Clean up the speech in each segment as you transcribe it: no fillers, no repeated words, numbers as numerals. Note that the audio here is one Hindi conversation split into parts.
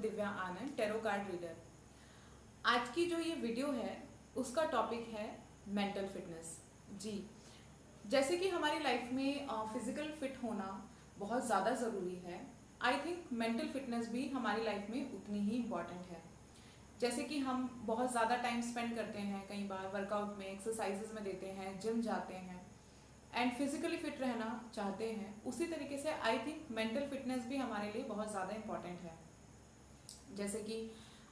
दिव्या आनंद, टैरो कार्ड रीडर। आज की जो ये वीडियो है उसका टॉपिक है मेंटल फिटनेस। जी, जैसे कि हमारी लाइफ में फिजिकल फिट होना बहुत ज़्यादा ज़रूरी है, आई थिंक मेंटल फिटनेस भी हमारी लाइफ में उतनी ही इम्पॉर्टेंट है। जैसे कि हम बहुत ज़्यादा टाइम स्पेंड करते हैं, कई बार वर्कआउट में, एक्सरसाइजेज में देते हैं, जिम जाते हैं एंड फिजिकली फिट रहना चाहते हैं, उसी तरीके से आई थिंक मेंटल फिटनेस भी हमारे लिए बहुत ज़्यादा इम्पॉर्टेंट है। जैसे कि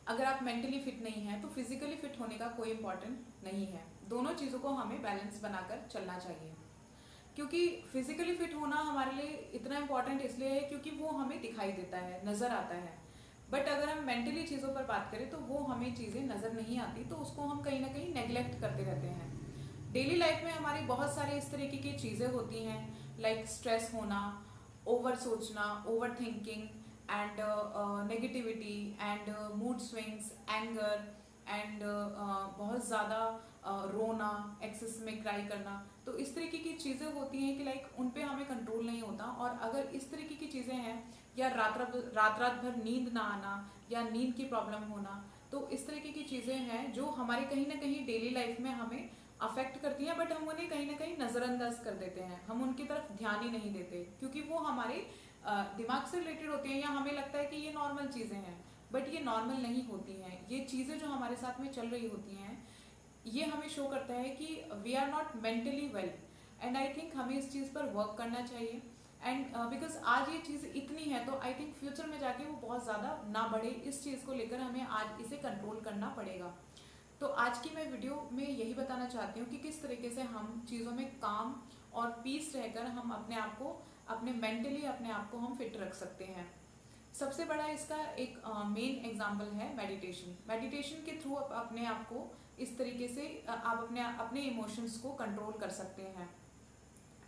अगर आप मेंटली फिट नहीं हैं तो फिजिकली फिट होने का कोई इम्पोर्टेंट नहीं है। दोनों चीज़ों को हमें बैलेंस बनाकर चलना चाहिए, क्योंकि फिजिकली फिट होना हमारे लिए इतना इम्पोर्टेंट इसलिए है क्योंकि वो हमें दिखाई देता है, नज़र आता है। बट अगर हम मेंटली चीज़ों पर बात करें तो वो हमें चीज़ें नज़र नहीं आती, तो उसको हम कहीं ना कहीं नेग्लेक्ट करते रहते हैं। डेली लाइफ में हमारी बहुत सारे इस तरीके की चीज़ें होती हैं, लाइक स्ट्रेस होना, ओवर सोचना, over thinking and negativity and mood swings, anger and बहुत ज़्यादा रोना, एक्सेस में क्राई करना। तो इस तरीके की चीज़ें होती हैं कि लाइक उन पे हमें कंट्रोल नहीं होता। और अगर इस तरीके की चीज़ें हैं, या रात भर नींद ना आना, या नींद की प्रॉब्लम होना, तो इस तरीके की चीज़ें हैं जो हमारे कहीं ना कहीं डेली लाइफ में हमें अफेक्ट करती हैं, बट हम उन्हें कहीं ना कहीं नज़रअंदाज कर देते हैं, हम उनकी तरफ ध्यान ही नहीं देते क्योंकि वो हमारे दिमाग से रिलेटेड होती हैं, या हमें लगता है कि ये नॉर्मल चीज़ें हैं। बट ये नॉर्मल नहीं होती हैं। ये चीज़ें जो हमारे साथ में चल रही होती हैं, ये हमें शो करता है कि we are not mentally well. And I think हमें इस चीज़ पर वर्क करना चाहिए। एंड बिकॉज आज ये चीज़ इतनी है तो आई थिंक फ्यूचर में जाके वो बहुत ज़्यादा ना बढ़े, इस चीज़ को लेकर हमें आज इसे कंट्रोल करना पड़ेगा। तो आज की मैं वीडियो में यही बताना चाहती हूँ कि किस तरीके से हम चीज़ों में काम और पीस रहकर हम अपने आप को, अपने मेंटली अपने आप को हम फिट रख सकते हैं। सबसे बड़ा इसका एक मेन एग्जाम्पल है मेडिटेशन। मेडिटेशन के थ्रू आप अपने आप को इस तरीके से आप अपने इमोशंस को कंट्रोल कर सकते हैं।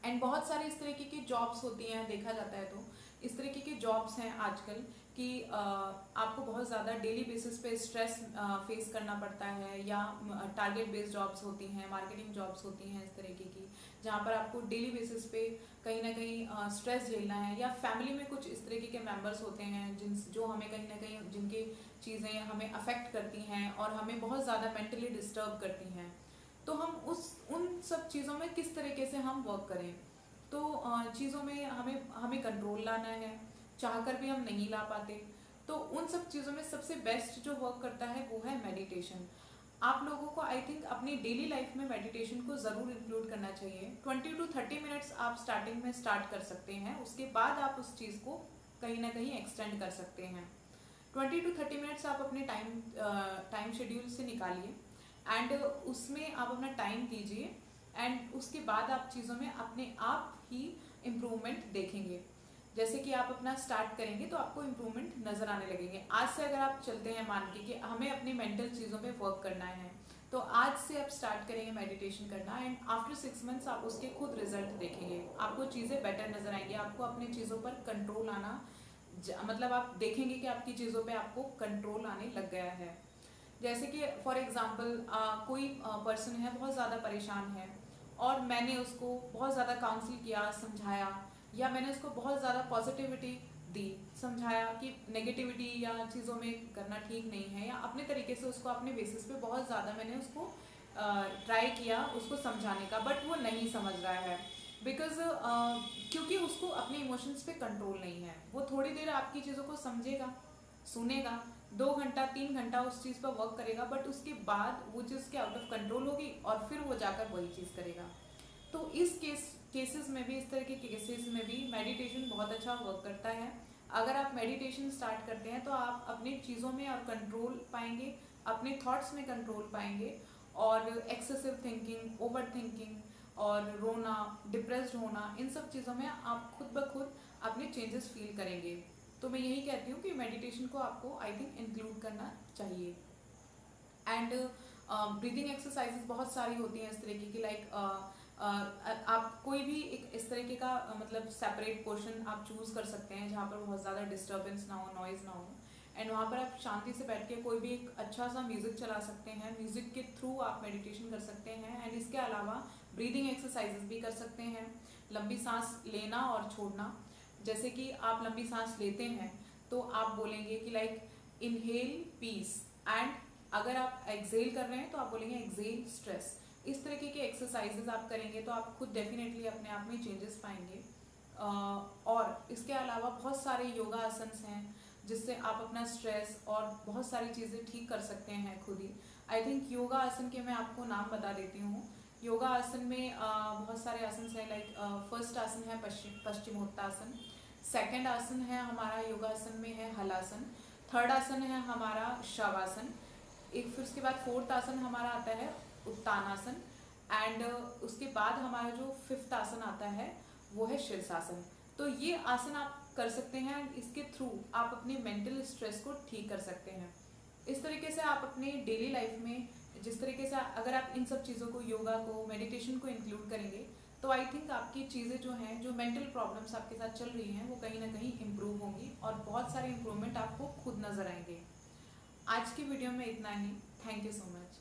एंड बहुत सारे इस तरीके की जॉब्स होती हैं, देखा जाता है तो इस तरीके की जॉब्स हैं आजकल कि आपको बहुत ज़्यादा डेली बेसिस पे स्ट्रेस फेस करना पड़ता है, या टारगेट बेस्ड जॉब्स होती हैं, मार्केटिंग जॉब्स होती हैं इस तरीके की, जहाँ पर आपको डेली बेसिस पे कहीं ना कहीं स्ट्रेस झेलना है, या फैमिली में कुछ इस तरीके के मेंबर्स होते हैं जो हमें कहीं ना कहीं जिनकी चीज़ें हमें अफेक्ट करती हैं और हमें बहुत ज़्यादा मेंटली डिस्टर्ब करती हैं। तो हम उन सब चीज़ों में किस तरीके से हम वर्क करें। तो चीज़ों में हमें कंट्रोल लाना है, चाहकर भी हम नहीं ला पाते। तो उन सब चीज़ों में सबसे बेस्ट जो वर्क करता है वो है मेडिटेशन। आप लोगों को आई थिंक अपनी डेली लाइफ में मेडिटेशन को ज़रूर इंक्लूड करना चाहिए। 20 to 30 मिनट्स आप स्टार्टिंग में स्टार्ट कर सकते हैं, उसके बाद आप उस चीज़ को कहीं ना कहीं एक्सटेंड कर सकते हैं। 20 to 30 मिनट्स आप अपने टाइम शेड्यूल से निकालिए एंड उसमें आप अपना टाइम दीजिए, एंड उसके बाद आप चीज़ों में अपने आप ही इम्प्रूवमेंट देखेंगे। जैसे कि आप अपना स्टार्ट करेंगे तो आपको इम्प्रूवमेंट नज़र आने लगेंगे। आज से अगर आप चलते हैं मान के कि हमें अपनी मेंटल चीज़ों पे वर्क करना है, तो आज से आप स्टार्ट करेंगे मेडिटेशन करना, एंड आफ्टर 6 मंथ्स आप उसके खुद रिजल्ट देखेंगे, आपको चीज़ें बेटर नज़र आएंगी, आपको अपनी चीज़ों पर कंट्रोल आना, मतलब आप देखेंगे कि आपकी चीज़ों पे आपको कंट्रोल आने लग गया है। जैसे कि फॉर एग्जांपल कोई पर्सन है, बहुत ज़्यादा परेशान है, और मैंने उसको बहुत ज़्यादा काउंसिल किया, समझाया, या मैंने उसको बहुत ज़्यादा पॉजिटिविटी दी, समझाया कि नेगेटिविटी या चीज़ों में करना ठीक नहीं है, या अपने तरीके से उसको अपने बेसिस पे बहुत ज़्यादा मैंने उसको ट्राई किया उसको समझाने का, बट वो नहीं समझ रहा है। बिकॉज क्योंकि उसको अपने इमोशंस पे कंट्रोल नहीं है। वो थोड़ी देर आपकी चीज़ों को समझेगा, सुनेगा, 2 घंटा 3 घंटा उस चीज़ पर वर्क करेगा, बट उसके बाद वो चीज़ के आउट ऑफ कंट्रोल होगी और फिर वो जाकर वही चीज़ करेगा। तो इस केसेस में भी, इस तरह के केसेस में भी मेडिटेशन बहुत अच्छा वर्क करता है। अगर आप मेडिटेशन स्टार्ट करते हैं तो आप अपनी चीज़ों में और कंट्रोल पाएंगे, अपने थॉट्स में कंट्रोल पाएंगे, और एक्सेसिव थिंकिंग, ओवर थिंकिंग और रोना, डिप्रेस्ड होना, इन सब चीज़ों में आप खुद ब खुद अपने चेंजेस फील करेंगे। तो मैं यही कहती हूँ कि मेडिटेशन को आपको आई थिंक इंक्लूड करना चाहिए। एंड ब्रीदिंग एक्सरसाइजेस बहुत सारी होती हैं इस तरीके की, लाइक आप कोई भी एक इस तरीके का मतलब सेपरेट पोर्शन आप चूज़ कर सकते हैं जहाँ पर बहुत ज़्यादा डिस्टर्बेंस ना हो, नॉइज़ ना हो, एंड वहाँ पर आप शांति से बैठ के कोई भी एक अच्छा सा म्यूज़िक चला सकते हैं। म्यूज़िक के थ्रू आप मेडिटेशन कर सकते हैं। एंड इसके अलावा ब्रीदिंग एक्सरसाइजेस भी कर सकते हैं, लंबी सांस लेना और छोड़ना। जैसे कि आप लंबी सांस लेते हैं तो आप बोलेंगे कि लाइक इनहेल पीस, एंड अगर आप एक्सेल कर रहे हैं तो आप बोलेंगे एक्सेल स्ट्रेस। इस तरीके के एक्सरसाइजेज आप करेंगे तो आप खुद डेफिनेटली अपने आप में चेंजेस पाएंगे। और इसके अलावा बहुत सारे योगा आसन्स हैं जिससे आप अपना स्ट्रेस और बहुत सारी चीज़ें ठीक कर सकते हैं खुद ही। आई थिंक योगा आसन के मैं आपको नाम बता देती हूँ। योगा आसन में बहुत सारे आसन हैं, लाइक फर्स्ट आसन है पश्चिमोत्तासन, सेकंड आसन है हमारा योगासन में है हलासन, थर्ड आसन है हमारा शवासन, एक फिर उसके बाद फोर्थ आसन हमारा आता है उत्तानासन, एंड उसके बाद हमारा जो फिफ्थ आसन आता है वो है शीर्षासन। तो ये आसन आप कर सकते हैं, इसके थ्रू आप अपने मेंटल स्ट्रेस को ठीक कर सकते हैं। इस तरीके से आप अपने डेली लाइफ में जिस तरीके से अगर आप इन सब चीज़ों को, योगा को, मेडिटेशन को इंक्लूड करेंगे तो आई थिंक आपकी चीज़ें जो हैं, जो मेंटल प्रॉब्लम्स आपके साथ चल रही हैं, वो कहीं ना कहीं इम्प्रूव होंगी और बहुत सारे इम्प्रूवमेंट आपको खुद नज़र आएंगे। आज की वीडियो में इतना ही। Thank you so much.